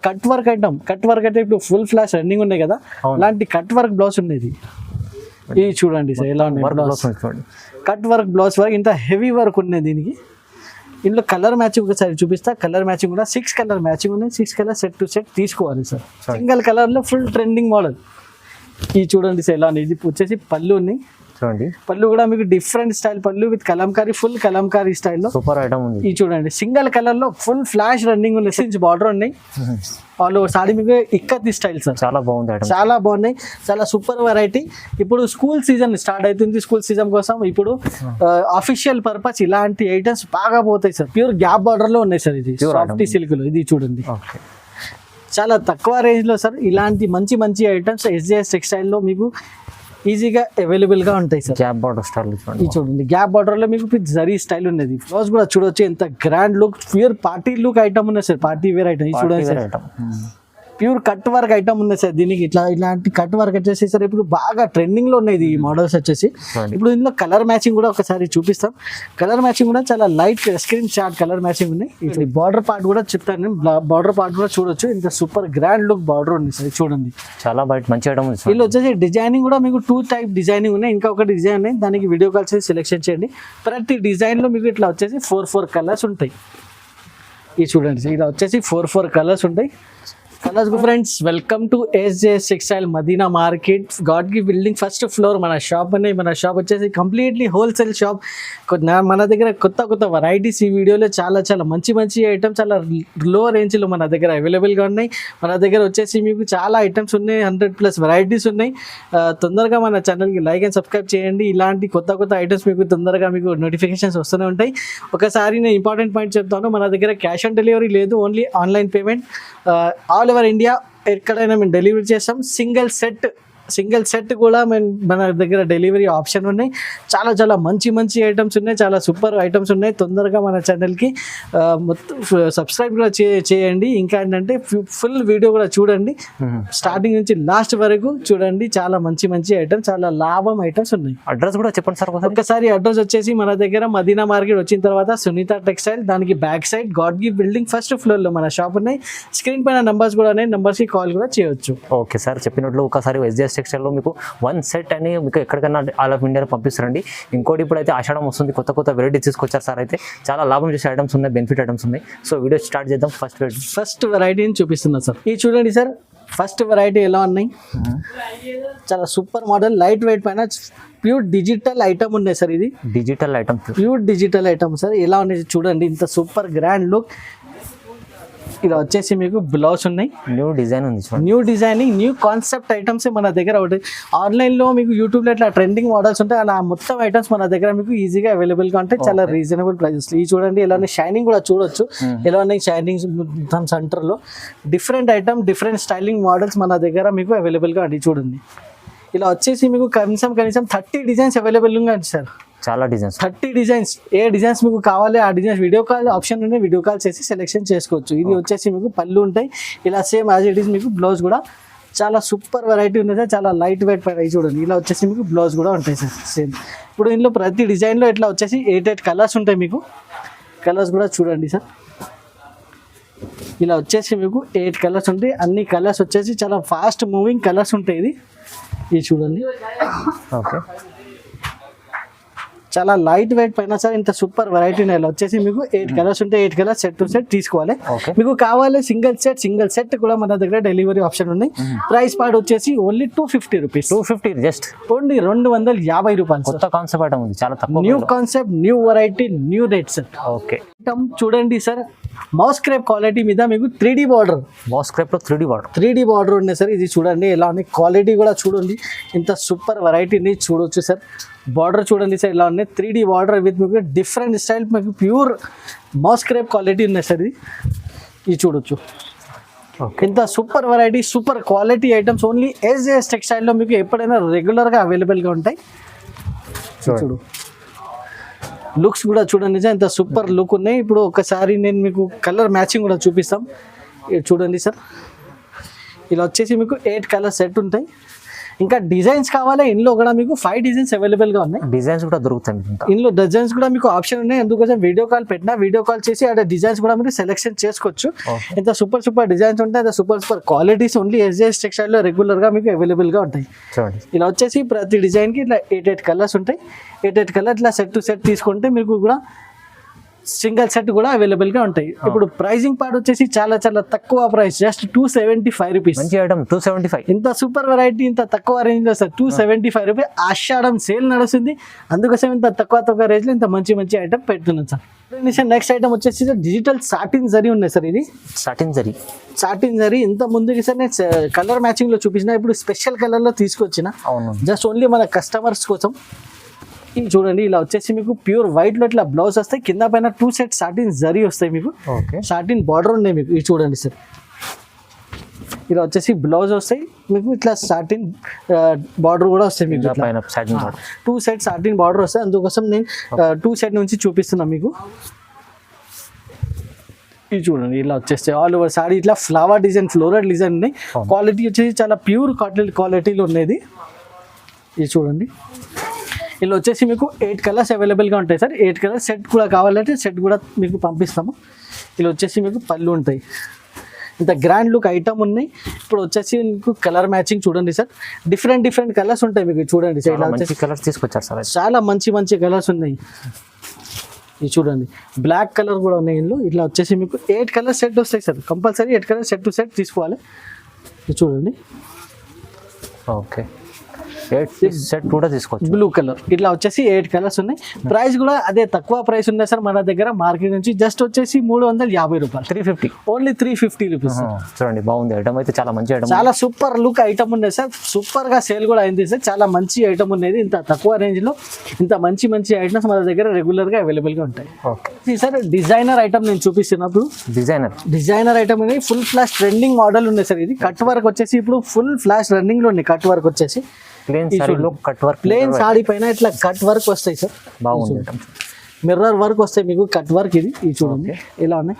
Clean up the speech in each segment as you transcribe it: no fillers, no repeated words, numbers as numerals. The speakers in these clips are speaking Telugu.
కట్ వర్క్ అయితే ఇప్పుడు ఫుల్ ఫ్లాష్ రన్నింగ్ ఉన్నాయి కదా, అలాంటి కట్ వర్క్ బ్లౌజ్ ఉండేది. ఇది చూడండి సార్ ఎలా ఉన్నాయి, కట్ వర్క్ బ్లౌజ్ వర్క్, ఇంత హెవీ వర్క్ ఉన్నాయి దీనికి. ఇందులో కలర్ మ్యాచింగ్ ఒకసారి చూపిస్తా. కలర్ మ్యాచింగ్ కూడా 6 కలర్ మ్యాచింగ్ ఉన్నాయి. 6 కలర్ సెట్ టు సెట్ తీసుకోవాలి సార్. సింగిల్ కలర్లో ఫుల్ ట్రెండింగ్ మోడల్. ఇది చూడండి సార్ ఎలా ఉన్నాయి. ఇది వచ్చేసి పళ్ళు ఉన్నాయి చూడండి, పళ్ళు కూడా మీకు డిఫరెంట్ స్టైల్ పళ్ళు విత్ కలంకారీ, ఫుల్ కలంకారీ స్టైల్లో సూపర్ ఐటమ్ ఉంది. ఇది చూడండి సింగిల్ కలర్ లో ఫుల్ ఫ్లాష్ రన్నింగ్ ఉన్నాయి, 6 బార్డర్ ఉన్నాయి. వాళ్ళు సారీ మీకు ఇక్కత్ స్టైల్ సార్, చాలా బాగుంది, చాలా బాగున్నాయి, చాలా సూపర్ వెరైటీ. ఇప్పుడు స్కూల్ సీజన్ స్టార్ట్ అవుతుంది. స్కూల్ సీజన్ కోసం ఇప్పుడు అఫీషియల్ పర్పస్ ఇలాంటి ఐటమ్స్ బాగా పోతాయి సార్. ప్యూర్ గ్యాప్ బార్డర్ లో ఉన్నాయి సార్. ఇది సాఫ్టీ సిల్క్ లో. ఇది చూడండి చాలా తక్కువ రేంజ్ లో సార్. ఇలాంటి మంచి మంచి ఐటమ్స్ SJS టెక్స్టైల్ లో మీకు ఈజీగా అవైలబుల్ గా ఉంటాయి సార్. గ్యాప్ బార్డర్ స్టైల్ చూడండి, గ్యాప్ బార్డర్ లో మీకు జరీ స్టైల్ ఉన్నది. బ్లౌజ్ కూడా చూడొచ్చు ఎంత grand look, pure party look item ఉన్నాయి సార్. పార్టీ వేర్ ఐటమ్ చూడండి sir. Pure cut work item ఉంది సార్. దీనికి ఇలాంటి కట్ వర్క్ వచ్చేసి సార్ ఇప్పుడు బాగా ట్రెండింగ్ లో ఉన్నాయి ఈ మోడల్స్ వచ్చేసి. ఇప్పుడు ఇందులో కలర్ మ్యాచింగ్ కూడా ఒకసారి చూపిస్తాం. కలర్ మ్యాచింగ్ కూడా చాలా light screen shot colour matching ఉన్నాయి. ఇప్పుడు బార్డర్ పార్ట్ కూడా చెప్తాను, బార్డర్ పార్ట్ కూడా చూడొచ్చు. ఇంత సూపర్ గ్రాండ్ లుక్ బార్డర్ ఉంది సార్. చూడండి చాలా బయట మంచి ఐటమ్ ఉంది. వీళ్ళు వచ్చేసి డిజైనింగ్ కూడా మీకు 2 టైప్ డిజైనింగ్ ఉన్నాయి. ఇంకా ఒక డిజైన్ ఉన్నాయి, దానికి వీడియో కాల్ చేసి సెలెక్షన్ చేయండి. ప్రతి డిజైన్ లో మీకు ఇట్లా వచ్చేసి 4 కలర్స్ ఉంటాయి. ఇది చూడండి సార్, ఇలా వచ్చేసి 4 కలర్స్ ఉంటాయి. Colours friends, welcome to SJS textile Madina market, God gift building, first floor మన షాప్ అనేది. మన షాప్ వచ్చేసి కంప్లీట్లీ హోల్సేల్ షాప్. మన దగ్గర కొత్త వెరైటీస్ ఈ వీడియోలో చాలా మంచి ఐటమ్స్ చాలా లో రేంజ్లో మన దగ్గర అవైలబుల్గా ఉన్నాయి. మన దగ్గర వచ్చేసి మీకు చాలా ఐటమ్స్ ఉన్నాయి, 100+ వెరైటీస్ ఉన్నాయి. తొందరగా మన ఛానల్కి లైక్ అండ్ సబ్స్క్రైబ్ చేయండి. ఇలాంటి కొత్త ఐటమ్స్ మీకు తొందరగా మీకు నోటిఫికేషన్స్ వస్తూనే ఉంటాయి. ఒకసారి నేను ఇంపార్టెంట్ పాయింట్ చెప్తాను, మన దగ్గర క్యాష్ ఆన్ డెలివరీ లేదు, only online payment. All over India ఎక్కడైనా మేము డెలివరీ చేస్తాం. సింగిల్ సెట్ కూడా మన దగ్గర డెలివరీ ఆప్షన్ ఉన్నాయి. చాలా మంచి ఐటమ్స్ ఉన్నాయి, చాలా సూపర్ ఐటమ్స్ ఉన్నాయి. తొందరగా మన ఛానల్కి మొత్తం సబ్స్క్రైబ్ కూడా చేయండి. ఇంకా ఏంటంటే ఫుల్ వీడియో కూడా చూడండి, స్టార్టింగ్ నుంచి లాస్ట్ వరకు చూడండి. చాలా మంచి ఐటమ్స్, చాలా లాభం ఐటమ్స్ ఉన్నాయి. అడ్రస్ కూడా చెప్పండి సార్ ఒక్కసారి. అడ్రస్ వచ్చేసి మన దగ్గర మదీనా మార్కెట్ వచ్చిన తర్వాత సునీత టెక్స్టైల్, దానికి back side God gift building first floor లో మన షాప్ ఉన్నాయి. స్క్రీన్ పైన నంబర్స్ కూడా ఉన్నాయి, నంబర్స్ కి కాల్ కూడా చేయొచ్చు. ఓకే సార్, చెప్పినట్లు ఒకసారి SJS టెక్స్టైల్లో మీకు 1 సెట్ అని మీకు ఎక్కడికైనా ఆల్ ఆఫ్ ఇండియాలో పంపిస్తారండి. ఇంకోటి ఇప్పుడైతే ఆషాఢం వస్తుంది, కొత్త వెరైటీ తీసుకొచ్చారు సార్. అయితే చాలా లాభం చేసే ఐటమ్స్ ఉన్నాయి, బెనిఫిట్ ఐటమ్స్ ఉన్నాయి. సో వీడియో స్టార్ట్ చేద్దాం. ఫస్ట్ వెరైటీని చూపిస్తున్నా సార్. ఇది చూడండి సార్, ఫస్ట్ వెరైటీ ఎలా ఉన్నాయి. చాలా సూపర్ మోడల్, లైట్ వెయిట్ పైన ప్యూర్ డిజిటల్ ఐటమ్ ఉన్నాయి సార్. ఇది digital item, pure digital item sir. ఎలా ఉన్నాయి చూడండి, ఇంత సూపర్ గ్రాండ్ లుక్. ఇలా వచ్చేసి మీకు బ్లౌజ్ ఉన్నాయి, న్యూ డిజైన్ ఉంది, new designing, new concept items మన దగ్గర ఒకటి. ఆన్లైన్లో మీకు యూట్యూబ్లో ఇట్లా ట్రెండింగ్ మోడల్స్ ఉంటాయి, అలా మొత్తం ఐటమ్స్ మన దగ్గర మీకు ఈజీగా అవైలబుల్గా ఉంటాయి, చాలా రీజనబుల్ ప్రైజెస్. ఇది చూడండి ఎలా షైనింగ్ కూడా చూడొచ్చు, ఎలా ఉన్నాయి షైనింగ్ మొత్తం సెంటర్లో. Different item, different styling models మన దగ్గర మీకు అవైలబుల్గా ఉంటాయి. చూడండి ఇలా వచ్చేసి మీకు కనీసం 30 డిజైన్స్ అవైలబుల్గా ఉంది సార్. చాలా డిజైన్స్, 30 డిజైన్స్. ఏ డిజైన్స్ మీకు కావాలి ఆ డిజైన్స్ వీడియో కాల్ ఆప్షన్ ఉన్నాయి, వీడియో కాల్ చేసి సెలెక్షన్ చేసుకోవచ్చు. ఇది వచ్చేసి మీకు పళ్ళు ఉంటాయి, ఇలా సేమ్ యాజ్ ఇట్ ఈస్ మీకు బ్లౌజ్ కూడా చాలా సూపర్ వెరైటీ ఉంది సార్. చాలా లైట్ వెయిట్ పైన చూడండి, ఇలా వచ్చేసి మీకు బ్లౌజ్ కూడా ఉంటాయి సార్ సేమ్. ఇప్పుడు ఇందులో ప్రతి డిజైన్లో ఇట్లా వచ్చేసి 8 కలర్స్ ఉంటాయి. మీకు కలర్స్ కూడా చూడండి సార్, ఇలా వచ్చేసి మీకు 8 కలర్స్ ఉంటాయి. అన్ని కలర్స్ వచ్చేసి చాలా ఫాస్ట్ మూవింగ్ కలర్స్ ఉంటాయి. ఇది చూడండి, ఓకే, చాలా లైట్ వెయిట్ పైన సార్. ఇంత సూపర్ వెరైటీ ఇలా వచ్చేసి మీకు 8 కలర్స్ ఉంటాయి. 8 కలర్స్ సెట్ టు సెట్ తీసుకోవాలి. మీకు కావాలి సింగిల్ సెట్ కూడా మన దగ్గర డెలివరీ ఆప్షన్ ఉన్నాయి. ప్రైస్ పార్ట్ వచ్చేసి ఓన్లీ 250 రూపీస్. 250 జస్ట్ ఓన్లీ 250 రూపాయలు. కొత్త కాన్సెప్ట్ ఐటమ్ ఉంది, చాలా తక్కువ. New concept, new variety, new rate sir. Okay, చూడండి సార్, మౌస్ క్రేప్ క్వాలిటీ మీద మీకు 3D బార్డర్, మౌస్ క్రేప్ లో 3D బార్డర్ ఉన్నాయి సార్. ఇది చూడండి ఎలా ఉంది, క్వాలిటీ కూడా చూడండి, ఇంత సూపర్ వెరైటీని చూడొచ్చు సార్. బార్డర్ చూడండి సార్ ఎలా ఉన్నాయి, 3D బార్డర్ విత్ మీకు డిఫరెంట్ స్టైల్, మీకు ప్యూర్ మౌస్ క్రేప్ క్వాలిటీ ఉన్నాయి సార్. ఇది చూడొచ్చు, ఇంత super variety, super quality items only SJS టెక్స్టైల్లో మీకు ఎప్పుడైనా రెగ్యులర్గా అవైలబుల్గా ఉంటాయి. చూడు లుక్స్ కూడా చూడండి సార్, ఇంత సూపర్ లుక్ ఉన్నాయి. ఇప్పుడు ఒకసారి నేను మీకు కలర్ మ్యాచింగ్ కూడా చూపిస్తాం. చూడండి సార్, ఇలా వచ్చేసి మీకు 8 కలర్ సెట్ ఉంటాయి. ఇంకా డిజైన్స్ కావాలి ఇందులో కూడా మీకు 5 డిజైన్స్ అవైలబుల్ గా ఉన్నాయి. డిజైన్స్ కూడా దొరుకుతాయి మీకు. ఇందులో డిజైన్స్ కూడా మీకు ఆప్షన్ ఉన్నాయి. అందుకోసం వీడియో కాల్ పెట్టినా వీడియో కాల్ చేసి అక్కడ డిజైన్స్ కూడా మీరు సెలెక్షన్ చేసుకోవచ్చు. ఇంత సూపర్ డిజైన్స్ ఉంటాయి, ఇంత super qualities only SJS textile లో రెగ్యులర్ గా మీకు అవైలబుల్ గా ఉంటాయి. ఇలా వచ్చేసి ప్రతి డిజైన్ కి ఇట్లా 8 కలర్స్ ఉంటాయి. 8 కలర్ ఇట్లా సెట్ టు సెట్ తీసుకుంటే మీకు కూడా సింగిల్ సెట్ కూడా అవైలబుల్ గా ఉంటాయి. ఇప్పుడు ప్రైజింగ్ పార్ట్ వచ్చేసి చాలా తక్కువ ప్రైస్, జస్ట్ 275 రూపీస్. మంచి ఐటమ్ 275. ఇంత సూపర్ వెరైటీ ఇంత తక్కువ రేంజ్ లో సార్ 275 రూపీస్. ఆషాఢం సేల్ నడుస్తుంది, అందుకోసం ఇంత తక్కువ రేంజ్ లో ఇంత మంచి ఐటమ్ పెడుతున్నాం సార్. నెక్స్ట్ ఐటమ్ వచ్చేసి డిజిటల్ సాటిన్ జరీ ఉన్నాయి సార్. ఇది సాటిన్ జరీ ఇంత ముందుకి సార్ నేను కలర్ మ్యాచింగ్ లో చూపించిన, ఇప్పుడు స్పెషల్ కలర్ లో తీసుకొచ్చిన జస్ట్ ఓన్లీ మన కస్టమర్స్ కోసం. ఇది చూడండి, ఇలా వచ్చేసి మీకు ప్యూర్ వైట్ లో ఇట్లా బ్లౌజ్ వస్తాయి, కింద పైన 2 సెట్ సాటిన్ జరీ వస్తాయి మీకు. సాటిన్ బార్డర్ ఉన్నాయి మీకు. ఇది చూడండి సార్, ఇలా వచ్చేసి బ్లౌజ్ వస్తాయి మీకు, ఇట్లా సాటిన్ బార్డర్ కూడా వస్తాయి మీకు. 2 సెట్ సాటిన్ బార్డర్ వస్తాయి, అందుకోసం నేను 2 సెట్ నుంచి చూపిస్తున్నా మీకు. ఇది చూడండి, ఇలా వచ్చేస్తే ఆల్ ఓవర్ సారీ ఇట్లా ఫ్లవర్ డిజైన్, ఫ్లోరల్ డిజైన్ ఉన్నాయి. క్వాలిటీ వచ్చేసి చాలా ప్యూర్ కాటన్ క్వాలిటీలో ఉన్నది. ఇది చూడండి, ఇలా వచ్చేసి మీకు 8 కలర్స్ అవైలబుల్గా ఉంటాయి సార్. 8 కలర్స్ సెట్ కూడా కావాలంటే సెట్ కూడా మీకు పంపిస్తాము. ఇలా వచ్చేసి మీకు పళ్ళు ఉంటాయి, ఇంత గ్రాండ్ లుక్ ఐటమ్ ఉన్నాయి. ఇప్పుడు వచ్చేసి మీకు కలర్ మ్యాచింగ్ చూడండి సార్, డిఫరెంట్ కలర్స్ ఉంటాయి మీకు. చూడండి సార్, ఇలా వచ్చేసి కలర్స్ తీసుకొచ్చారు సార్, చాలా మంచి కలర్స్ ఉన్నాయి. ఇది చూడండి, బ్లాక్ కలర్ కూడా ఉన్నాయి ఇందులో. ఇట్లా వచ్చేసి మీకు 8 కలర్స్ సెట్ వస్తాయి sir, compulsory 8 colours set to set తీసుకోవాలి. ఇది చూడండి, ఓకే 8 సెట్ కూడా తీసుకోవచ్చు. బ్లూ కలర్ ఇట్లా వచ్చేసి 8 కలర్స్ ఉన్నాయి. ప్రైస్ కూడా అదే తక్కువ ప్రైస్ ఉన్నాయి సార్ మన దగ్గర మార్కెట్ నుంచి. జస్ట్ వచ్చేసి 350 రూపాయలు, 350 ఓన్లీ 350 రూపీస్. చూడండి, బాగుంది ఐటమ్ అయితే, చాలా మంచి ఐటమ్, చాలా సూపర్ లుక్ ఐటమ్ ఉన్నాయి సార్. సూపర్ గా సేల్ కూడా అయింది సార్, చాలా మంచి ఐటమ్ ఉన్నది. ఇంత తక్కువ రేంజ్ లో ఇంత మంచి ఐటమ్స్ మన దగ్గర రెగ్యులర్ గా అవైలబుల్ గా ఉంటాయి. సార్ డిజైనర్ ఐటమ్ నేను చూపిస్తున్నప్పుడు, డిజైనర్ ఐటమ్ అనేది ఫుల్ ఫ్లాష్ ట్రెండింగ్ మోడల్ ఉన్నాయి సార్. ఇది కట్ వర్క్ వచ్చేసి ఇప్పుడు ఫుల్ ఫ్లాష్ రన్నింగ్ లో ఉన్నాయి. కట్ వర్క్ వచ్చేసి ప్లేన్ సారీ పైన ఇట్లా కట్ వర్క్ వస్తాయి సార్, బాగుంది. మిర్రర్ వర్క్ వస్తాయి మీకు, కట్ వర్క్. ఇది చూడండి, ఇలా ఉన్నాయి.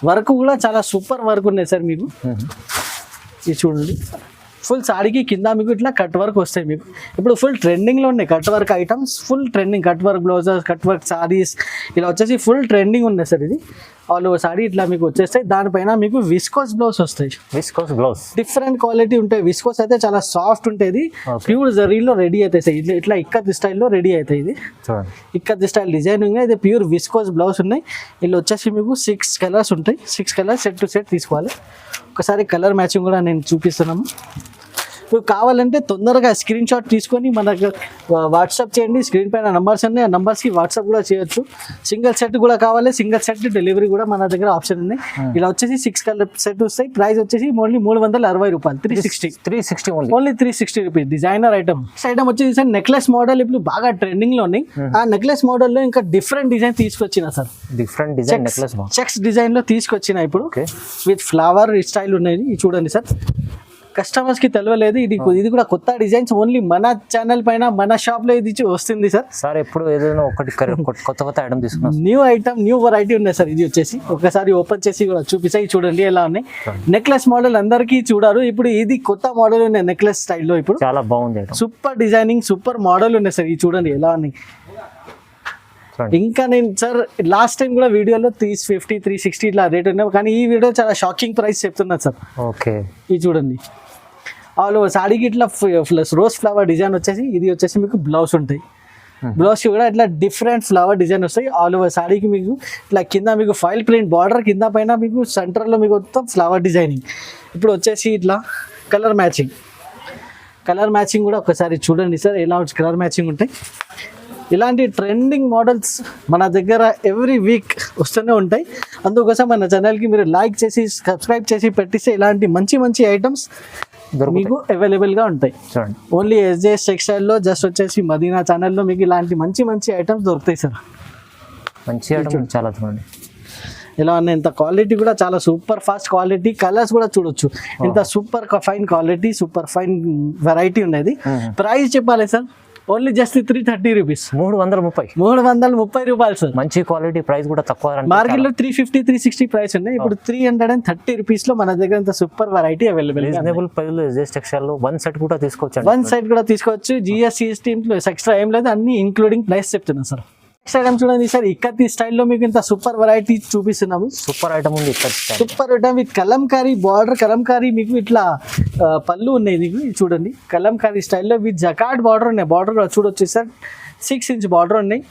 వర్క్ కూడా చాలా సూపర్ వర్క్ ఉన్నాయి సార్ మీకు. ఇది చూడండి, ఫుల్ సారీకి కింద మీకు ఇట్లా కట్ వర్క్ వస్తాయి మీకు. ఇప్పుడు ఫుల్ ట్రెండింగ్లో ఉన్నాయి cut work items, full trending. Cut work blouses, cut work saris ఇలా వచ్చేసి ఫుల్ ట్రెండింగ్ ఉన్నాయి సార్. ఇది ఆల్ ఓవర్ సారీ ఇట్లా మీకు వచ్చేస్తాయి. దానిపైన మీకు విస్కోస్ బ్లౌజ్ వస్తాయి, విస్కోస్ బ్లౌజ్ డిఫరెంట్ క్వాలిటీ ఉంటాయి. విస్కోస్ అయితే చాలా సాఫ్ట్ ఉంటుంది, ప్యూర్ జరీలో రెడీ అవుతాయి సార్. ఇట్లా ఇక్కత్ స్టైల్లో రెడీ అవుతాయి. ఇది ఇక్కత్ స్టైల్ డిజైన్ ఉన్నాయి, ఇది ప్యూర్ విస్కోస్ బ్లౌజ్ ఉన్నాయి. ఇలా వచ్చేసి మీకు 6 కలర్స్ ఉంటాయి. 6 కలర్స్ సెట్ టు సెట్ తీసుకోవాలి. ఒకసారి కలర్ మ్యాచింగ్ కూడా నేను చూపిస్తున్నాము. ఇప్పుడు కావాలంటే తొందరగా స్క్రీన్ షాట్ తీసుకొని మనకు వాట్సాప్ చేయండి. స్క్రీన్ పైన నంబర్స్ ఉన్నాయి, ఆ నంబర్స్కి వాట్సాప్ కూడా చేయొచ్చు. సింగిల్ సెట్ కూడా కావాలి, సింగిల్ సెట్ డెలివరీ కూడా మన దగ్గర ఆప్షన్ ఉన్నాయి. ఇలా వచ్చేసి 6 కలర్ సెట్ వస్తాయి. ప్రైస్ వచ్చేసి ఓన్లీ 360 రూపాయలు, 360 only 360 rupees. Designer item. Item వచ్చేసి సార్ నెక్లెస్ మోడల్ ఇప్పుడు బాగా ట్రెండింగ్ లో ఉన్నాయి. ఆ నెక్లెస్ మోడల్ లో ఇంకా డిఫరెంట్ డిజైన్ తీసుకొచ్చిన sir, different design necklace checks design లో తీసుకొచ్చిన ఇప్పుడు విత్ ఫ్లవర్ స్టైల్ ఉన్నాయి. చూడండి సార్, కస్టమర్స్ కి తెలియలేదు. ఇది కూడా కొత్త డిజైన్స్, ఓన్లీ మన ఛానల్ పైన మన షాప్ లో ఇది వస్తుంది సార్. సార్ ఎప్పుడు ఏదైనా ఒకటి కొత్త ఐటమ్ తీసుకున్నాం, న్యూ ఐటమ్, న్యూ వెరైటీ ఉన్నాయి సార్. ఇది వచ్చేసి ఒకసారి ఓపెన్ చేసి కూడా చూపిస్తాయి. చూడండి ఎలా ఉన్నాయి. నెక్లెస్ మోడల్ అందరికీ చూడారు, ఇప్పుడు ఇది కొత్త మోడల్ ఉన్నాయి నెక్లెస్ స్టైల్లో. ఇప్పుడు చాలా బాగుంది, సూపర్ డిజైనింగ్, సూపర్ మోడల్ ఉన్నాయి సార్. ఇది చూడండి ఎలా ఉన్నాయి. ఇంకా నేను సార్ లాస్ట్ టైం కూడా వీడియోలో 350 360 ఇట్లా రేట్ ఉన్నాయి, కానీ ఈ వీడియో చాలా షాకింగ్ ప్రైస్ చెప్తున్నారు సార్. ఓకే, ఇది చూడండి, ఆల్ ఓవర్ సాడీకి ఇట్లా రోజ్ ఫ్లవర్ డిజైన్ వచ్చేసి, ఇది వచ్చేసి మీకు బ్లౌజ్ ఉంటాయి. బ్లౌజ్ కూడా ఇట్లా డిఫరెంట్ ఫ్లవర్ డిజైన్ వస్తాయి. ఆల్ ఓవర్ సాడీకి మీకు ఇట్లా కింద మీకు ఫైల్ ప్రింట్ బార్డర్, కింద పైన మీకు సెంటర్లో మీకు మొత్తం ఫ్లవర్ డిజైనింగ్. ఇప్పుడు వచ్చేసి ఇట్లా కలర్ మ్యాచింగ్ కూడా ఒకసారి చూడండి సార్ ఎలా కలర్ మ్యాచింగ్ ఉంటాయి. ఇలాంటి ట్రెండింగ్ మోడల్స్ మన దగ్గర ఎవ్రీ వీక్ వస్తూనే ఉంటాయి. అందుకోసం మన ఛానల్కి మీరు లైక్ చేసి సబ్స్క్రైబ్ చేసి పెట్టిస్తే ఇలాంటి మంచి ఐటమ్స్ మీకు అవైలబుల్గా ఉంటాయి. చూడండి, ఓన్లీ ఎస్జేఎస్ టెక్స్టైల్లో జస్ట్ వచ్చేసి మదీనా ఛానల్లో మీకు ఇలాంటి మంచి ఐటమ్స్ దొరుకుతాయి సార్. మంచి ఐటమ్ చాలా చూడండి ఎలా ఉన్నాయి. ఇంత క్వాలిటీ కూడా చాలా సూపర్ ఫాస్ట్ క్వాలిటీ. కలర్స్ కూడా చూడొచ్చు, ఇంత super fine quality, super fine variety ఉన్నది. ప్రైస్ చెప్పాలి సార్, ఓన్లీ జస్ట్ 330 రూపీస్, 330. 330 రూపాయలు సార్. మంచి క్వాలిటీ, ప్రైస్ కూడా తక్కువ. మార్కెట్ లో 350, 360 ప్రైస్ ఉన్నాయి. ఇప్పుడు 330 రూపీస్ లో మన దగ్గర ఇంత super variety available. Reasonable price లో ఎస్జెస్ టెక్స్టైల్ లో వన్ సెట్ కూడా తీసుకోవచ్చు. వన్ సైడ్ కూడా తీసుకోవచ్చు. జిఎస్టీ ఎక్స్ట్రా ఏం లేదు, అన్ని ఇంక్లూడింగ్ ప్రైస్ చెప్తున్నా సార్. నెక్స్ట్ ఐటమ్ చూడండి సార్, ఇక్కత్తి స్టైల్లో మీకు ఇంత సూపర్ వెరైటీ చూపిస్తున్నాము. సూపర్ ఐటమ్ ఉంది ఇక్కడ. Super item with Kalamkari border. Kalamkari మీకు ఇట్లా పళ్ళు ఉన్నాయి మీకు, ఇది చూడండి కలంకారీ స్టైల్లో విత్ జకాట్ బార్డర్ ఉన్నాయి. బార్డర్ కూడా చూడొచ్చు సార్, 6 ఇంచ్ బార్డర్ ఉన్నాయి.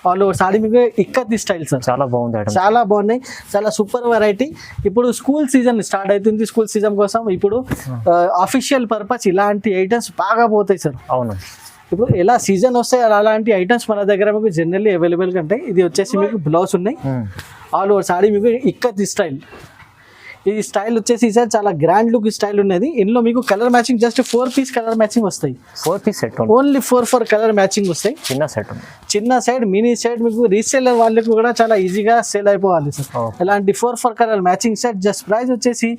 ఆల్ ఓవర్ సారీ మీకు ఇక్కత్తి స్టైల్ సార్. చాలా బాగుంది ఐటమ్, చాలా బాగున్నాయి, చాలా సూపర్ వెరైటీ. ఇప్పుడు స్కూల్ సీజన్ స్టార్ట్ అవుతుంది. స్కూల్ సీజన్ కోసం ఇప్పుడు అఫీషియల్ పర్పస్ ఇలాంటి ఐటమ్స్ బాగా పోతాయి సార్. అవును, ఇప్పుడు ఎలా సీజన్ వస్తాయి అలాంటి ఐటమ్స్ మన దగ్గర మీకు జనరల్లీ అవైలబుల్గా ఉంటాయి. ఇది వచ్చేసి మీకు బ్లౌజ్ ఉన్నాయి. ఆల్ ఓవర్ సారీ మీకు ఇక్కత్ స్టైల్. ఈ స్టైల్ వచ్చేసి సార్ చాలా గ్రాండ్ లుక్ స్టైల్ ఉన్నది. ఇందులో మీకు colour matching just 4 piece colour matching వస్తాయి. 4 piece set, only 4 colour matching వస్తాయి. చిన్న సెట్, చిన్న సైడ్ మినీ సైడ్ మీకు రీసేలర్ వాళ్ళకి కూడా చాలా ఈజీగా సేల్ అయిపోవాలి సార్. ఇలాంటి 4 colour matching set just price వచ్చేసి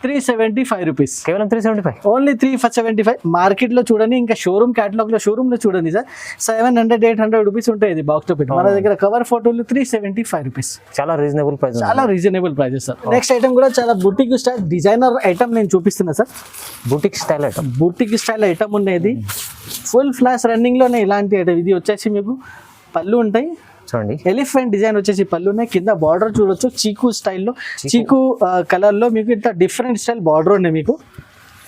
375 రూపీస్. కేవలం 375, ఓన్లీ 375. మార్కెట్ లో చూడండి, ఇంకా షోరూమ్ క్యాటలాగ్ లో షోరూమ్ లో చూడండి సార్ 700, 800 రూపీస్ ఉంటాయి ఇది బాక్స్ తో పెట్టి. మన దగ్గర కవర్ ఫోటోలు 375 రూపీస్. చాలా రీజనబుల్ ప్రైస్, చాలా reasonable prices sir. Next item కూడా చాలా బుటిక్ స్టైల్ డిజైనర్ ఐటమ్ నేను చూపిస్తున్నా sir. Boutique style item, boutique style item ఉన్నది. ఫుల్ ఫ్లాష్ రన్నింగ్ లోనే ఇలాంటి ఐటమ్. ఇది వచ్చేసి మీకు పళ్ళు ఉంటాయి చూడండి, ఎలిఫెంట్ డిజైన్ వచ్చేసి పళ్ళు ఉన్నాయి. కింద బార్డర్ చూడొచ్చు చీకు స్టైల్లో, చీకు కలర్ లో మీకు ఇట్లా డిఫరెంట్ స్టైల్ బార్డర్ ఉన్నాయి మీకు.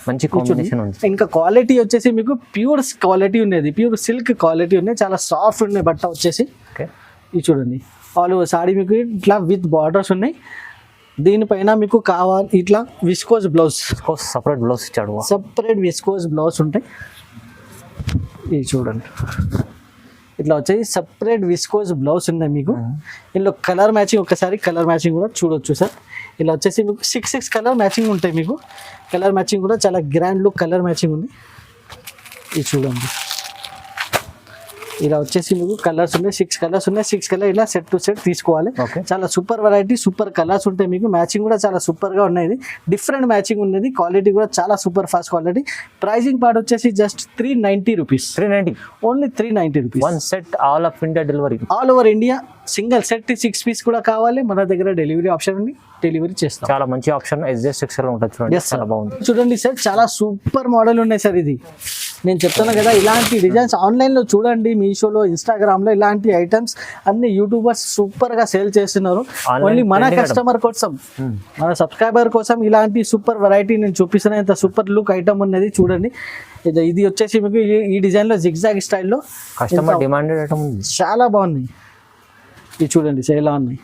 మంచి కాంబినేషన్ ఉంది. ఇంకా క్వాలిటీ వచ్చేసి మీకు ప్యూర్ క్వాలిటీ ఉన్నది, ప్యూర్ సిల్క్ క్వాలిటీ ఉన్నాయి. చాలా సాఫ్ట్ ఉన్నాయి బట్ట వచ్చేసి. ఇది చూడండి ఆల్ ఓవర్ సారీ మీకు ఇట్లా విత్ బార్డర్స్ ఉన్నాయి. దీనిపైన మీకు కావాలి ఇట్లా విస్కోస్ బ్లౌజ్, సపరేట్ బ్లౌజ్ ఇచ్చాడు, సపరేట్ విస్కోస్ బ్లౌజ్ ఉంటాయి. ఇది చూడండి ఇట్లా వచ్చేసి సపరేట్ విస్కోస్ బ్లౌజ్ ఉన్నాయి మీకు. ఇందులో కలర్ మ్యాచింగ్ ఒకసారి కలర్ మ్యాచింగ్ కూడా చూడొచ్చు సార్. ఇలా వచ్చేసి మీకు 6 కలర్ మ్యాచింగ్ ఉంటాయి మీకు. కలర్ మ్యాచింగ్ కూడా చాలా గ్రాండ్ లుక్ కలర్ మ్యాచింగ్ ఉంది. ఇది చూడండి ఇలా వచ్చేసి మీకు కలర్స్ ఉన్నాయి, 6 కలర్స్ ఉన్నాయి. 6 కలర్ ఇలా సెట్ టు సెట్ తీసుకోవాలి. చాలా సూపర్ వెరైటీ, సూపర్ కలర్స్ ఉంటాయి మీకు. మ్యాచింగ్ కూడా చాలా సూపర్ గా ఉన్నది, డిఫరెంట్ మ్యాచింగ్ ఉన్నది. క్వాలిటీ కూడా చాలా super fast quality. Pricing part వచ్చేసి just 390 rupees. 390, only 390 rupees. One set all of India delivery. All over India single set 6 piece కూడా కావాలి, మన దగ్గర డెలివరీ ఆప్షన్ ఉంది, డెలివరీ చేస్తాం. చాలా మంచి ఆప్షన్ ఎస్జెస్ టెక్స్టైల్ ఉంటుంది చూడండి. చాలా బాగుంది చూడండి సార్, చాలా సూపర్ మోడల్ ఉన్నాయి సార్. ఇది నేను చెప్తాను కదా, ఇలాంటి డిజైన్స్ ఆన్లైన్లో చూడండి, మీషోలో, ఇన్స్టాగ్రామ్లో ఇలాంటి ఐటమ్స్ అన్ని యూట్యూబర్స్ సూపర్గా సేల్ చేస్తున్నారు. ఓన్లీ మన కస్టమర్ కోసం, మన సబ్స్క్రైబర్ కోసం ఇలాంటి సూపర్ వెరైటీ నేను చూపిస్తున్నా. ఇంత సూపర్ లుక్ ఐటమ్ ఉన్నది చూడండి. ఇది వచ్చేసి మీకు ఈ డిజైన్లో జిగ్జాగ్ స్టైల్లో కస్టమర్ డిమాండెడ్ ఐటమ్ ఉంది, చాలా బాగున్నాయి. ఇది చూడండి సార్ ఎలా ఉన్నాయి.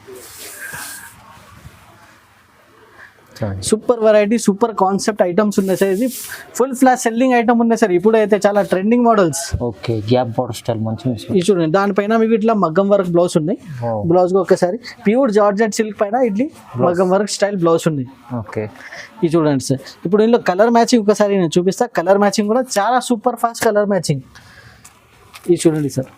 Super variety, super concept items ఉన్నాయి సార్. ఇది ఫుల్ ఫ్లాష్ సెల్లింగ్ ఐటమ్ ఉన్నాయి సార్. ఇప్పుడు అయితే చాలా trending models. Okay, gap border style మంచి. ఇది చూడండి, దానిపైన మీకు ఇట్లా మగ్గం వర్క్ బ్లౌజ్ ఉన్నాయి. బ్లౌజ్ ఒకసారి ప్యూర్ జార్జెట్ సిల్క్ పైన ఇట్లా మగ్గం వర్క్ స్టైల్ బ్లౌజ్ ఉంది. ఓకే, ఇది చూడండి సార్. ఇప్పుడు ఇందులో కలర్ మ్యాచింగ్ ఒకసారి నేను చూపిస్తా. కలర్ మ్యాచింగ్ కూడా చాలా సూపర్ ఫాస్ట్ కలర్ మ్యాచింగ్. ఇది చూడండి సార్,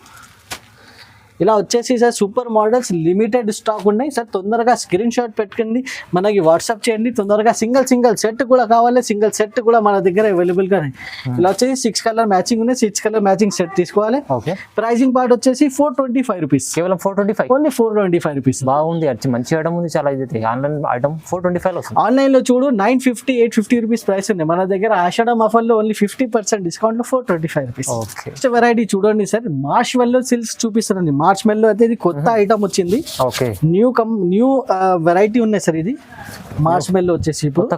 ఇలా వచ్చేసి sir super models limited stock ఉన్నాయి సార్. తొందరగా స్క్రీన్ షాట్ పెట్టుకోండి, మనకి వాట్సాప్ చేయండి. తొందరగా సింగిల్ సెట్ కూడా కావాలి, సింగిల్ సెట్ కూడా మన దగ్గర అవైలబుల్గా ఉన్నాయి. ఇలా వచ్చేసి 6 కలర్ మ్యాచింగ్ ఉన్నాయి, 6 కలర్ మ్యాచింగ్ సెట్ తీసుకోవాలి. ఓకే, ప్రైజింగ్ పార్ట్ వచ్చేసి 425 రూపీస్. కేవలం 425, ఓన్లీ 425 రూపీస్. బాగుంది, మంచి ఐటమ్ ఉంది చాలా. ఇది ఆన్లైన్ ఐటమ్ 425 వస్తుంది. ఆన్లైన్లో చూడు 950, 850 రూపీస్ ప్రైస్ ఉంది. మన దగ్గర ఆషాఢం ఆఫర్లో ఓన్లీ 50% డిస్కౌంట్లో 425 రూపీస్. ఓకే, నెక్స్ట్ వెరైటీ చూడండి సార్, మార్చ్ మెల్లో సిల్క్స్ చూపిస్తానండి. మార్చ్ మెల్లో అయితే ఇది కొత్త ఐటమ్ వచ్చింది. ఓకే, న్యూ వెరైటీ ఉన్నాయి సార్. ఇది మార్చ్ మెల్లో వచ్చేసి కొత్త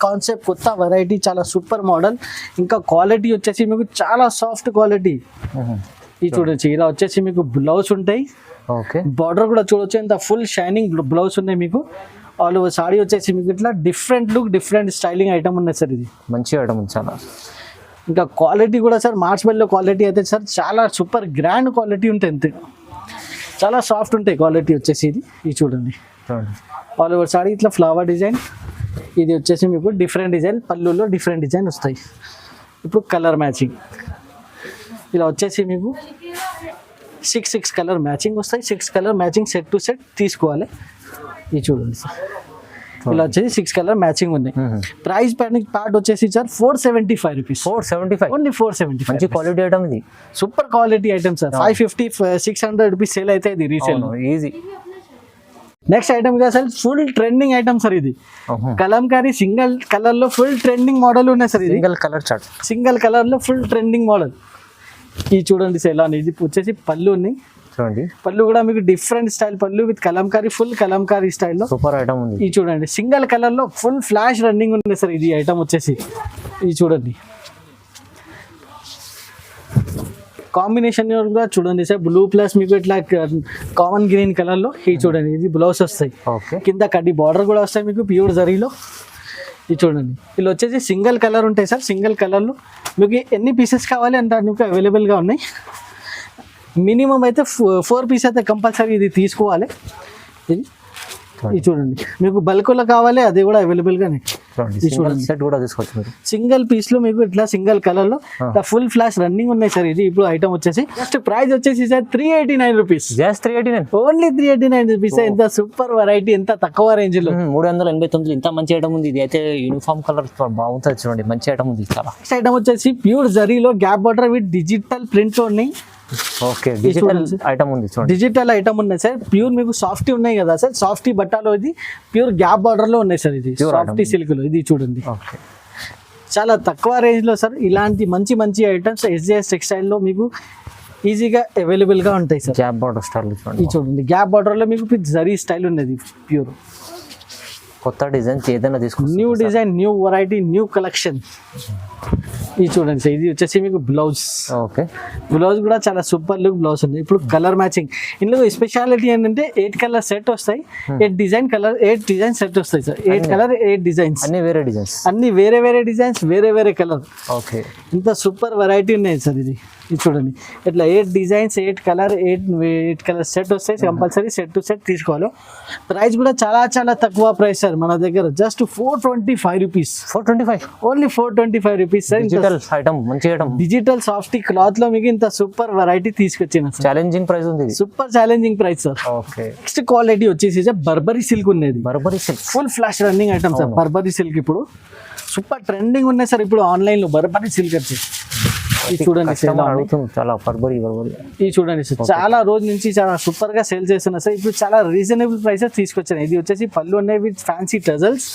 కాన్సెప్ట్, కొత్త వెరైటీ, చాలా సూపర్ మోడల్. ఇంకా క్వాలిటీ వచ్చేసి మీకు చాలా సాఫ్ట్ క్వాలిటీ. ఇది చూడొచ్చు, ఇలా వచ్చేసి మీకు బ్లౌజ్ ఉంటాయి. ఓకే, బార్డర్ కూడా చూడొచ్చు, ఇంత ఫుల్ షైనింగ్ బ్లౌజ్ ఉన్నాయి మీకు. ఆల్ ఓవర్ సారీ వచ్చేసి మీకు ఇట్లా different look, different styling item ఉన్నాయి సార్. ఇది మంచి ఐటమ్ చాలా. ఇంకా క్వాలిటీ కూడా సార్ మార్చ్ మెల్లో క్వాలిటీ అయితే సార్ చాలా సూపర్ గ్రాండ్ క్వాలిటీ ఉంటుంది. అంతే, చాలా సాఫ్ట్ ఉంటాయి క్వాలిటీ వచ్చేసి. ఇది చూడండి, ఆల్ ఓవర్ సారీ ఇట్లా ఫ్లవర్ డిజైన్. ఇది వచ్చేసి మీకు డిఫరెంట్ డిజైన్, పళ్ళులో డిఫరెంట్ డిజైన్ వస్తాయి. ఇప్పుడు కలర్ మ్యాచింగ్ ఇలా వచ్చేసి మీకు 6 కలర్ మ్యాచింగ్ వస్తాయి. 6 colour matching set to set తీసుకోవాలి. ఇది చూడండి సార్, ఇలా వచ్చేసి 6 కలర్ మ్యాచింగ్ ఉన్నాయి. ప్రైస్ పార్ట్ వచ్చేసి సార్ 475 రూపీస్. 475 ఓన్లీ 475. మంచి క్వాలిటీ ఐటమ్ ఇది, super quality item sir. 550 600 rupees sale అయితే ఇది రీసేల్ ఈజీ. నెక్స్ట్ ఐటమ్ అసలు ఫుల్ ట్రెండింగ్ ఐటమ్ సార్ ఇది. కలంకారీ సింగిల్ కలర్ లో ఫుల్ ట్రెండింగ్ మోడల్ ఉన్నాయి సార్. ఇది single colour chart, single colour లో ఫుల్ ట్రెండింగ్ మోడల్. ఇది చూడండి సార్ ఎలా ఉంది. ఇది వచ్చేసి పళ్ళు ఉన్నాయి చూడండి, పళ్ళు కూడా మీకు డిఫరెంట్ స్టైల్ పళ్ళు విత్ కలంకారీ, ఫుల్ కలంకారీ స్టైల్లో సూపర్ ఐటమ్ ఉంది. ఇది చూడండి సింగిల్ కలర్ లో ఫుల్ ఫ్లాష్ రన్నింగ్ ఉంది సార్. ఇది ఐటమ్ వచ్చేసి ఇది చూడండి కాంబినేషన్ కూడా చూడండి సార్. బ్లూ ప్లస్ మీకు ఇట్లా కామన్ గ్రీన్ కలర్ లో ఇది చూడండి. ఇది బ్లౌజ్ వస్తాయి, కింద కడ్డీ బార్డర్ కూడా వస్తాయి మీకు ప్యూర్ జరీలో. ఇది చూడండి ఇలా వచ్చేసి సింగిల్ కలర్ ఉంటాయి సార్. సింగిల్ కలర్లో మీకు ఎన్ని పీసెస్ కావాలి అంత మీకు అవైలబుల్గా ఉన్నాయి. మినిమం అయితే 4 పీస్ అయితే కంపల్సరీ ఇది తీసుకోవాలి. ఇది చూడండి మీకు బల్క్లో కావాలి అది కూడా అవైలబుల్గానే. సెట్ కూడా తీసుకోవచ్చు మీరు. సింగిల్ పీస్ లో మీకు ఇట్లా సింగిల్ కలర్ లో ఫుల్ ఫ్లాష్ రన్నింగ్ ఉన్నాయి సార్. ఇది ఇప్పుడు ఐటమ్ వచ్చేసి జస్ట్ ప్రైస్ వచ్చేసి sir 389 rupees. Just 389, only 389 rupees. ఎంత సూపర్ వెరైటీ, ఎంత తక్కువ రేంజ్ లో 389. ఇంత మంచి ఐటమ్ ఉంది. ఇది అయితే యూనిఫామ్ కలర్ బాగుంటుంది చూడండి, మంచి ఐటమ్ ఉంది చాలా. నెక్స్ట్ ఐటమ్ వచ్చేసి ప్యూర్ జరీలో gap border with digital print లో ఉన్నాయి. ఓకే, డిజిటల్ ఐటమ్ ఉంది చూడండి. డిజిటల్ ఐటమ్ ఉన్నాయి సార్. ప్యూర్ మీకు సాఫ్టీ ఉన్నాయి కదా సార్, సాఫ్టీ బట్టాలో ఇది ప్యూర్ గ్యాప్ బార్డర్ లో ఉన్నాయి సార్. ఇది సాఫ్టీ సిల్క్ లో. ఇది చూడండి చాలా తక్కువ రేంజ్ లో సార్. ఇలాంటి మంచి మంచి ఐటమ్స్ SJS టెక్స్టైల్ లో మీకు ఈజీగా అవైలబుల్ గా ఉంటాయి సార్. గ్యాప్ బార్డర్ స్టైల్ ఇది చూడండి గ్యాప్ బార్డర్ లో మీకు జరీ స్టైల్ ఉన్నది ప్యూర్. కొత్త డిజైన్స్ ఏదైనా తీసుకోండి, new design, new variety, new collection. ఇది చూడండి సార్. ఇది వచ్చేసి మీకు బ్లౌజ్. ఓకే, బ్లౌజ్ కూడా చాలా సూపర్ లుక్ బ్లౌజ్ ఉంది. ఇప్పుడు కలర్ మ్యాచింగ్ ఇందులో స్పెషాలిటీ ఏంటంటే 8 కలర్ సెట్ వస్తాయి. 8 డిజైన్ కలర్ 8 డిజైన్ సెట్ వస్తాయి సార్. 8 కలర్ 8 డిజైన్స్, అన్ని వేరే డిజైన్స్, అన్ని వేరే వేరే డిజైన్స్, వేరే వేరే కలర్. ఓకే, ఇంత సూపర్ వెరైటీ ఉన్నాయి సార్. ఇది చూడండి ఇట్లా 8 డిజైన్స్ 8 కలర్ 8 కలర్ సెట్ వస్తాయి. కంపల్సరీ సెట్ టు సెట్ తీసుకోవాలి. ప్రైస్ కూడా చాలా చాలా తక్కువ ప్రైస్ సార్ మన దగ్గర. Just 425 rupees. 425, only 425 rupees sir. Digital item, మంచి ఐటమ్. డిజిటల్ సాఫ్టీ క్లాత్ లో మీకు ఇంత సూపర్ వెరైటీ తీసుకొచ్చిన సార్. ఛాలెంజింగ్ ప్రైస్ ఉంది, super challenging price sir. Okay, next quality వచ్చేసి బర్బరీ సిల్క్ ఉన్నది. Burberry silk full flash running item sir. Burberry silk ఇప్పుడు సూపర్ ట్రెండింగ్ ఉన్నాయి సార్. ఇప్పుడు ఆన్లైన్ లో బర్బరీ సిల్క్ వచ్చి ఇది చూడండి చాలా బర్బరీ. ఇది చూడండి సార్, చాలా రోజు నుంచి చాలా సూపర్ గా సేల్ చేస్తున్నారు సార్. ఇప్పుడు చాలా రీజనబుల్ ప్రైసెస్ తీసుకొచ్చాను. ఇది వచ్చేసి పళ్ళు ఉన్నాయి with fancy tassels.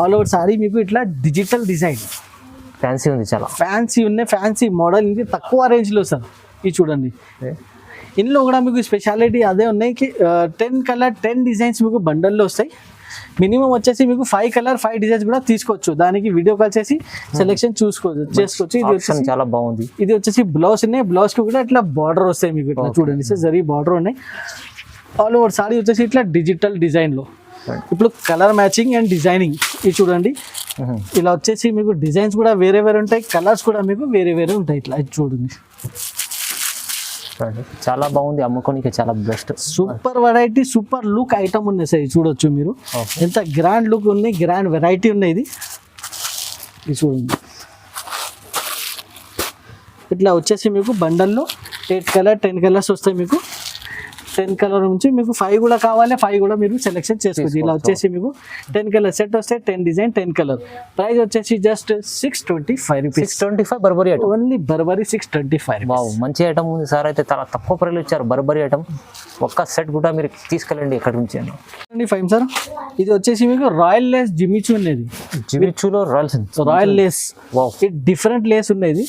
All over sari మీకు ఇట్లా డిజిటల్ డిజైన్ ఫ్యాన్సీ ఉంది, చాలా ఫ్యాన్సీ ఉన్నాయి. ఫ్యాన్సీ మోడల్ ఇది తక్కువ రేంజ్ లో సార్. ఇది చూడండి ఇందులో కూడా మీకు స్పెషాలిటీ అదే ఉన్నాయి. 10 కలర్ 10 డిజైన్స్ మీకు బండల్లో వస్తాయి. మినిమం వచ్చేసి మీకు 5 కలర్ 5 డిజైన్స్ కూడా తీసుకోవచ్చు. దానికి వీడియో కాల్ చేసి సెలెక్షన్ చేసుకోవచ్చు. ఇది వచ్చేసి చాలా బాగుంది. ఇది వచ్చేసి బ్లౌజ్ ఉన్నాయి. బ్లౌజ్ కి కూడా ఇట్లా బార్డర్ వస్తాయి మీకు. ఇట్లా చూడండి సార్, జరీ బార్డర్ ఉన్నాయి. ఆల్ ఓవర్ సారీ వచ్చేసి ఇట్లా డిజిటల్ డిజైన్ లో. ఇప్పుడు కలర్ మ్యాచింగ్ అండ్ డిజైనింగ్ ఇది చూడండి. ఇలా వచ్చేసి మీకు డిజైన్స్ కూడా వేరే వేరే ఉంటాయి, కలర్స్ కూడా మీకు వేరే వేరే ఉంటాయి. ఇట్లా ఇది చూడండి చాలా బాగుంది, అమ్ముకోనికి చాలా best. Super variety, super look item ఉంది సార్. ఇది చూడొచ్చు మీరు ఎంత గ్రాండ్ లుక్ ఉంది, గ్రాండ్ వెరైటీ ఉంది. ఇది చూడండి ఇట్లా వచ్చేసి మీకు బండల్లో 8 కలర్ 10 కలర్స్ వస్తాయి మీకు. 10 కలర్ నుంచి మీకు 5 కూడా కావాలి, 5 కూడా మీరు సెలెక్షన్ చేసుకోవచ్చు. ఇలా వచ్చేసి మీకు 10 కలర్ సెట్ వస్తే 10 డిజైన్ 10 కలర్. ప్రైస్ వచ్చేసి just 625 rupees. 625 Burberry item, only Burberry 625. Wow, మంచి ఐటమ్ ఉంది సార్. అయితే చాలా తక్కువ ప్రైస్ ఇచ్చారు బర్బరీ ఐటమ్. ఒక్క సెట్ కూడా మీరు తీసుకెళ్ళండి ఇక్కడ నుంచి అని. 5 సార్. ఇది వచ్చేసి మీకు రాయల్ లేస్ జిమిచూ ఉన్నది. జిమిచూలో రాయల్ లేస్. ఇది డిఫరెంట్ లేస్ ఉన్నది.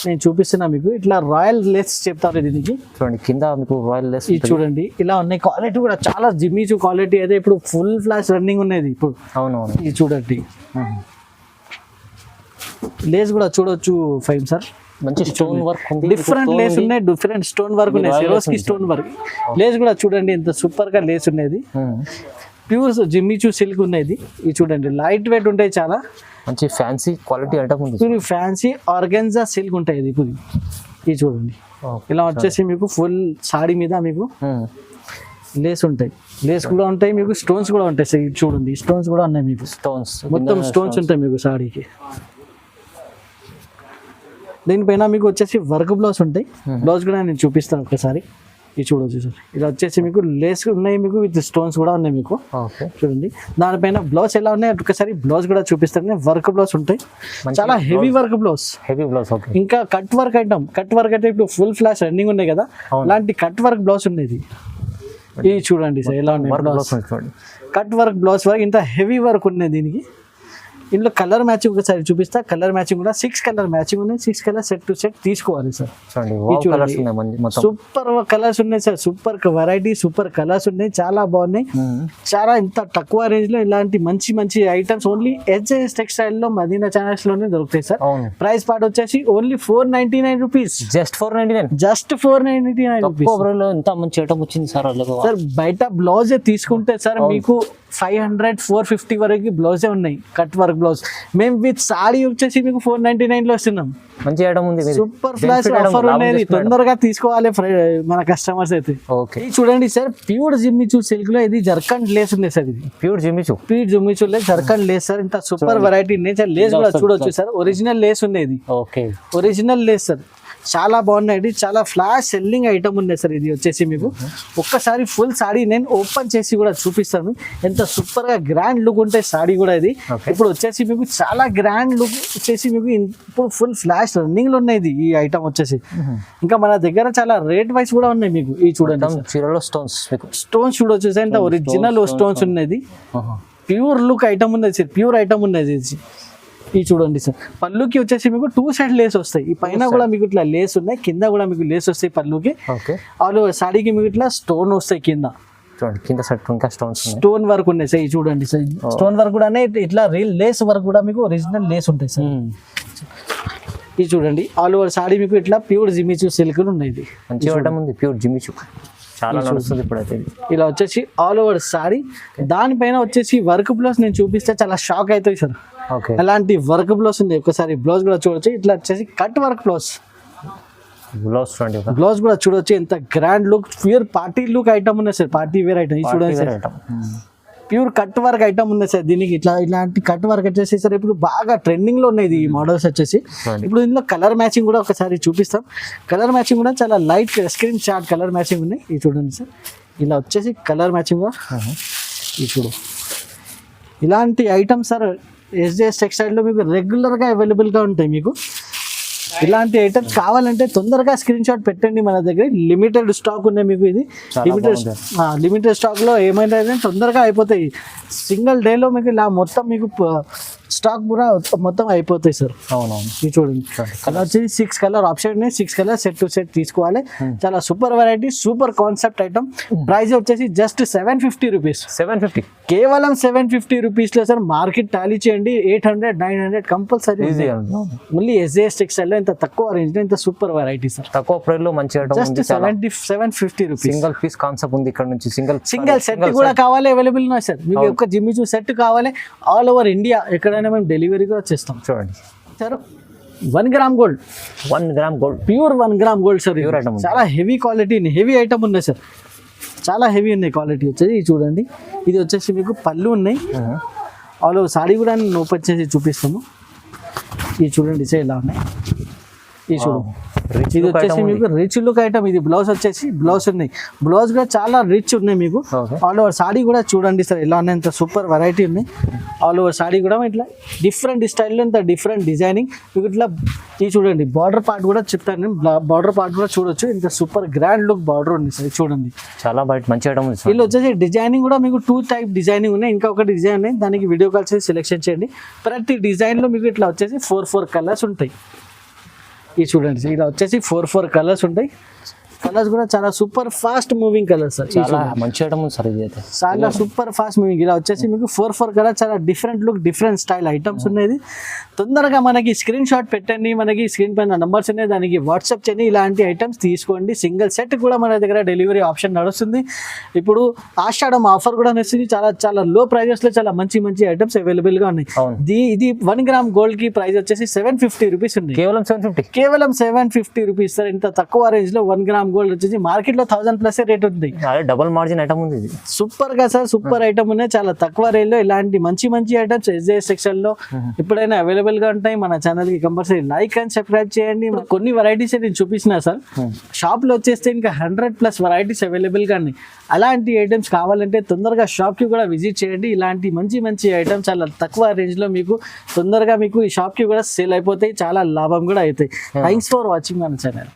నేను చూపిస్తున్నా మీకు. ఇట్లా రాయల్ లేస్ చెప్తారు దీనికి. చూడండి కింద మీకు రాయల్ లేస్ చూడండి ఇలా ఉన్నాయి. క్వాలిటీ కూడా చాలా జిమిచూ క్వాలిటీ అయితే ఇప్పుడు ఫుల్ ఫ్లాష్ రన్నింగ్ ఉన్నది ఇప్పుడు. అవునవును, ఇది చూడండి లేస్ కూడా చూడొచ్చు 5 సార్. మంచి స్టోన్ వర్క్ ఉంది, డిఫరెంట్ లేస్ ఉన్నాయి, డిఫరెంట్ స్టోన్ వర్క్ ఉన్నాయి. సెరోస్కి స్టోన్ వర్క్. లేస్ కూడా చూడండి ఎంత సూపర్ గా లేస్ ఉన్నది. ప్యూర్ జిమ్మిచూ సిల్క్ ఉన్నది. ఇది చూడండి లైట్ వెయిట్ ఉంటాయి, చాలా మంచి ఫ్యాన్సీ క్వాలిటీ ఐటమ్ ఉంది. ఇప్పుడు ఫ్యాన్సీ ఆర్గెన్జా సిల్క్ ఉంటాయి. ఇది ఇప్పుడు ఇది చూడండి ఇలా వచ్చేసి మీకు ఫుల్ సాడీ మీద మీకు లేస్ ఉంటాయి. లేస్ కూడా ఉంటాయి మీకు, స్టోన్స్ కూడా ఉంటాయి. ఇది చూడండి స్టోన్స్ కూడా ఉన్నాయి మీకు. స్టోన్స్ మొత్తం స్టోన్స్ ఉంటాయి మీకు సాడీకి. దీనిపైన మీకు వచ్చేసి వర్క్ బ్లౌజ్ ఉంటాయి. బ్లౌజ్ కూడా నేను చూపిస్తాను ఒకసారి. ఇది చూడవచ్చు సార్. ఇలా వచ్చేసి మీకు లేస్ ఉన్నాయి, మీకు విత్ స్టోన్స్ కూడా ఉన్నాయి మీకు. ఓకే చూడండి దానిపైన బ్లౌజ్ ఎలా ఉన్నాయి ఒకసారి బ్లౌజ్ కూడా చూపిస్తాను. వర్క్ బ్లౌజ్ ఉంటాయి, చాలా heavy work blouse. Heavy blouse. Okay ఇంకా cut work item. Cut work అయితే ఇప్పుడు ఫుల్ ఫ్లాష్ రన్నింగ్ ఉన్నాయి కదా, అలాంటి కట్ వర్క్ బ్లౌజ్ ఉండేది. ఇది చూడండి సార్ ఎలా ఉన్నాయి blouse. Cut work blouse work ఇంత హెవీ వర్క్ ఉన్నాయి దీనికి. ఇందులో కలర్ మ్యాచింగ్ ఒకసారి చూపిస్తా. కలర్ మ్యాచింగ్ కూడా 6 కలర్ మ్యాచింగ్ ఉన్నాయి. 6 కలర్ సెట్ టు సెట్ తీసుకోవాలి సార్. సూపర్ కలర్స్ ఉన్నాయి sir, super variety, super colours ఉన్నాయి, చాలా బాగున్నాయి. చాలా ఇంత తక్కువ రేంజ్ లో ఇలాంటి మంచి మంచి ఐటమ్స్ ఓన్లీ ఎస్జేఎస్ టెక్స్టైల్ లో మదీనా ఛానల్స్ లోనే దొరుకుతాయి సార్. ప్రైస్ పార్ట్ వచ్చేసి only 499 rupees. Just 499. Just 499 rupees. ఎంత మంచి ఐటమ్ వచ్చింది సార్. సార్ బయట బ్లౌజ్ తీసుకుంటే సార్ మీకు 500 450 వరకు బ్లౌజే ఉన్నాయి, కట్ వర్క్ బ్లౌజ్. మేము విత్ సారీ వచ్చేసి మీకు 499 లో ఇస్తున్నాం. మంచి ఐటమ్ ఉంది, సూపర్ ఫ్లాష్ ఆఫర్ ఉన్నది, తొందరగా తీసుకోవాలి మన కస్టమర్స్ అయితే. ఓకే చూడండి సార్, ప్యూర్ జిమ్మిచూ సిల్క్ లో ఇది జర్కన్ లేస్ ఉంది సార్. ఇది pure Jimmy Choo lace, zircon lace sir. ఇంత సూపర్ వెరైటీ ఉన్నాయి సార్. లేస్ కూడా చూడొచ్చు సార్, ఒరిజినల్ లేస్ ఉండేది. ఓకే ఒరిజినల్ లేస్ సార్, చాలా బాగున్నాయి. చాలా ఫ్లాష్ సెల్లింగ్ ఐటమ్ ఉంది సార్. ఇది వచ్చేసి మీకు ఒక్కసారి ఫుల్ సారీ నేను ఓపెన్ చేసి కూడా చూపిస్తాను. ఎంత సూపర్ గా గ్రాండ్ లుక్ ఉంటే సారీ కూడా ఇది. ఇప్పుడు వచ్చేసి మీకు చాలా గ్రాండ్ లుక్ వచ్చేసి మీకు ఇప్పుడు ఫుల్ ఫ్లాష్ రన్నింగ్ లో ఉన్నాయి ఈ ఐటమ్ వచ్చేసి. ఇంకా మన దగ్గర చాలా రేట్ వైస్ కూడా ఉన్నాయి మీకు. ఈ చూడండి స్టోన్స్ చూడొచ్చు సార్, ఎంత ఒరిజినల్ స్టోన్స్ ఉన్నది. ప్యూర్ లుక్ ఐటమ్ ఉన్నది సార్, ప్యూర్ ఐటమ్ ఉన్నది. ఇది చూడండి సార్, పళ్ళుకి వచ్చేసి మీకు 2 సైడ్ లేస్ వస్తాయి. ఈ పైన కూడా మీకు ఇట్లా లేస్ ఉన్నాయి, కింద కూడా మీకు లేస్ వస్తాయి పళ్ళుకి. ఆల్ ఓవర్ సాడీకి మీకు ఇట్లా స్టోన్ వస్తాయి కింద. కింద ఇంకా స్టోన్ వర్క్ ఉన్నాయి సార్. ఇది చూడండి సార్, స్టోన్ వర్క్ కూడా ఇట్లా రియల్ లేస్ వర్క్ కూడా మీకు ఒరిజినల్ లేస్ ఉంటాయి సార్. ఇది చూడండి, ఆల్ ఓవర్ సాడీ మీకు ఇట్లా ప్యూర్ జిమ్మిచూ సిల్క్ ఉన్నాయి. మంచి ఐటమ్ ఉంది, ప్యూర్ జిమ్మిచూ చాలా నడుస్తుంది ఇప్పుడు అయితే. ఇలా వచ్చేసి ఆల్ ఓవర్ సారీ, దానిపైన వచ్చేసి వర్క్ బ్లౌజ్ నేను చూపిస్తే చాలా షాక్ అవుతాయి సార్. అలాంటి వర్క్ బ్లౌజ్ ఉంది, ఒకసారి బ్లౌజ్ కూడా చూడొచ్చు. ఇట్లా వచ్చేసి కట్ వర్క్ బ్లౌజ్ కూడా చూడొచ్చు. ఎంత grand look, pure party look item ఉన్నాయి సార్, పార్టీ వేర్ ఐటమ్. చూడండి sir, pure cut work item ఉంది సార్. దీనికి ఇలాంటి కట్ వర్క్ వచ్చేసి సార్ ఇప్పుడు బాగా ట్రెండింగ్ లో ఉన్నాయి ఈ మోడల్స్ వచ్చేసి. ఇప్పుడు ఇందులో కలర్ మ్యాచింగ్ కూడా ఒకసారి చూపిస్తాం. కలర్ మ్యాచింగ్ కూడా చాలా light screen shot colour matching ఉన్నాయి. ఇది చూడండి సార్, ఇలా వచ్చేసి కలర్ మ్యాచింగ్ కూడా. ఇది చూడు, ఇలాంటి ఐటమ్స్ సార్ ఎస్జేఎస్ టెక్స్టైల్ లో మీకు రెగ్యులర్ గా అవైలబుల్ గా ఉంటాయి. మీకు ఇలాంటి ఐటమ్స్ కావాలంటే తొందరగా స్క్రీన్ షాట్ పెట్టండి. మన దగ్గర లిమిటెడ్ స్టాక్ ఉన్నాయి మీకు. ఇది లిమిటెడ్ స్టాక్ లో ఏమైనా తొందరగా అయిపోతాయి. సింగిల్ డేలో మీకు ఇలా మొత్తం మీకు స్టాక్ కూడా మొత్తం అయిపోతాయి సార్. అవునవును. ఇది చూడండి, కలర్ వచ్చి 6 కలర్ ఆప్షన్ ఉన్నాయి. 6 కలర్ సెట్ టు సెట్ తీసుకోవాలి. చాలా super variety, super concept item. Price వచ్చేసి జస్ట్ 750 రూపీస్. 750, కేవలం 750 రూపీస్ లో సార్. మార్కెట్ టాలీ చేయండి, 800 900 కంపల్సరీ. మళ్ళీ ఎస్జేఎస్ టెక్స్టైల్ లో ఇంత తక్కువ రేంజ్ లో ఇంత సూపర్ వెరైటీ సార్. తక్కువ ప్రైస్ లో మంచి item just 750 rupees. Single piece concept ఉంది ఇక్కడ నుంచి. సింగిల్ సెట్ కూడా కావాలి, అవైలబుల్ ఉన్నాయి సార్. మీకు ఒక జిమ్మిచూ సెట్ కావాలి ఆల్ ఓవర్ ఇండియా, ఎక్కడైనా మేము డెలివరీ కూడా చేస్తాం. చూడండి sir, 1 gram gold, 1 gram gold, pure 1 gram gold sir. చాలా హెవీ క్వాలిటీ, హెవీ ఐటమ్ ఉన్నాయి సార్. చాలా హెవీ ఉన్నాయి క్వాలిటీ వచ్చేసి. ఇది చూడండి, ఇది వచ్చేసి మీకు పళ్ళు ఉన్నాయి. ఆల్ ఓవర్ సాడీ కూడా నేను ఓపెన్ చేసి చూపిస్తాము. ఇది చూడండి సార్ ఎలా ఉన్నాయి. ఇది చూడండి, ఇది వచ్చేసి మీకు రిచ్ లుక్ ఐటమ్. ఇది బ్లౌజ్ వచ్చేసి బ్లౌజ్ ఉన్నాయి, బ్లౌజ్ కూడా చాలా రిచ్ ఉన్నాయి మీకు. ఆల్ ఓవర్ సాడీ కూడా చూడండి సార్ ఎలా ఉన్నాయి, ఇంత సూపర్ వెరైటీ ఉన్నాయి. ఆల్ ఓవర్ సాడీ కూడా ఇట్లా డిఫరెంట్ స్టైల్లో ఇంత డిఫరెంట్ డిజైనింగ్ మీకు ఇట్లా. ఇది చూడండి, బార్డర్ పార్ట్ కూడా చెప్తాను నేను, బార్డర్ పార్ట్ కూడా చూడొచ్చు. ఇంత సూపర్ గ్రాండ్ లుక్ బార్డర్ ఉంది సార్. చూడండి చాలా మంచి ఐటమ్. వీళ్ళు వచ్చేసి డిజైనింగ్ కూడా మీకు 2 టైప్ డిజైనింగ్ ఉన్నాయి. ఇంకా ఒక డిజైన్ ఉన్నాయి, దానికి వీడియో కాల్ చేసి సెలెక్షన్ చేయండి. ప్రతి డిజైన్ లో మీకు ఇట్లా వచ్చేసి 4 కలర్స్ ఉంటాయి. ఇది చూడండి, ఇలా వచ్చేసి 4 కలర్స్ ఉంటాయి. కలర్స్ కూడా చాలా super fast moving colours sir. చాలా మంచి ఐటమ్ సార్. ఇది అయితే చాలా సూపర్ ఫాస్ట్ మూవింగ్. ఇలా వచ్చేసి మీకు 4 కలర్, చాలా different look, different style items ఉన్నాయి. తొందరగా మనకి స్క్రీన్ షాట్ పెట్టండి, మనకి స్క్రీన్ పైన నంబర్స్ ఉన్నాయి, దానికి వాట్సాప్ చేయండి. ఇలాంటి ఐటమ్స్ తీసుకోండి. సింగిల్ సెట్ కూడా మన దగ్గర డెలివరీ ఆప్షన్ నడుస్తుంది. ఇప్పుడు ఆషాఢం ఆఫర్ కూడా నడుస్తుంది. చాలా లో ప్రైజెస్ లో చాలా మంచి ఐటమ్స్ అవైలబుల్ గా ఉన్నాయి. ఇది 1 గ్రామ్ గోల్డ్ కి ప్రైస్ వచ్చేసి 750 రూపీస్ ఉంది. కేవలం 750 రూపీస్ సార్. ఇంత తక్కువ రేంజ్ లో 1 గ్రామ్ గోల్డ్ వచ్చేసి మార్కెట్లో 1000+ రేట్ ఉంది. డబుల్ మార్జిన్ ఐటమ్ ఉంది ఇది. సూపర్ గా సార్, సూపర్ ఐటమ్ ఉన్నాయి, చాలా తక్కువ రేట్ లో ఇలాంటి మంచి మంచి ఐటమ్స్ SJS సెక్షన్ లో ఎప్పుడైనా అవైలబుల్ గా ఉంటాయి. మన ఛానల్ కి కంపల్సరీ లైక్ అండ్ సబ్స్క్రైబ్ చేయండి. కొన్ని వెరైటీస్ నేను చూపించిన సార్, షాప్ లో వచ్చేస్తే ఇంకా 100+ వెరైటీస్ అవైలబుల్ గా ఉన్నాయి. అలాంటి ఐటమ్స్ కావాలంటే తొందరగా షాప్ కి కూడా విజిట్ చేయండి. ఇలాంటి మంచి మంచి ఐటమ్స్ చాలా తక్కువ రేంజ్ లో మీకు తొందరగా మీకు ఈ షాప్ కి కూడా సేల్ అయిపోతాయి, చాలా లాభం కూడా అవుతాయి. థ్యాంక్స్ ఫర్ వాచింగ్ మన ఛానల్.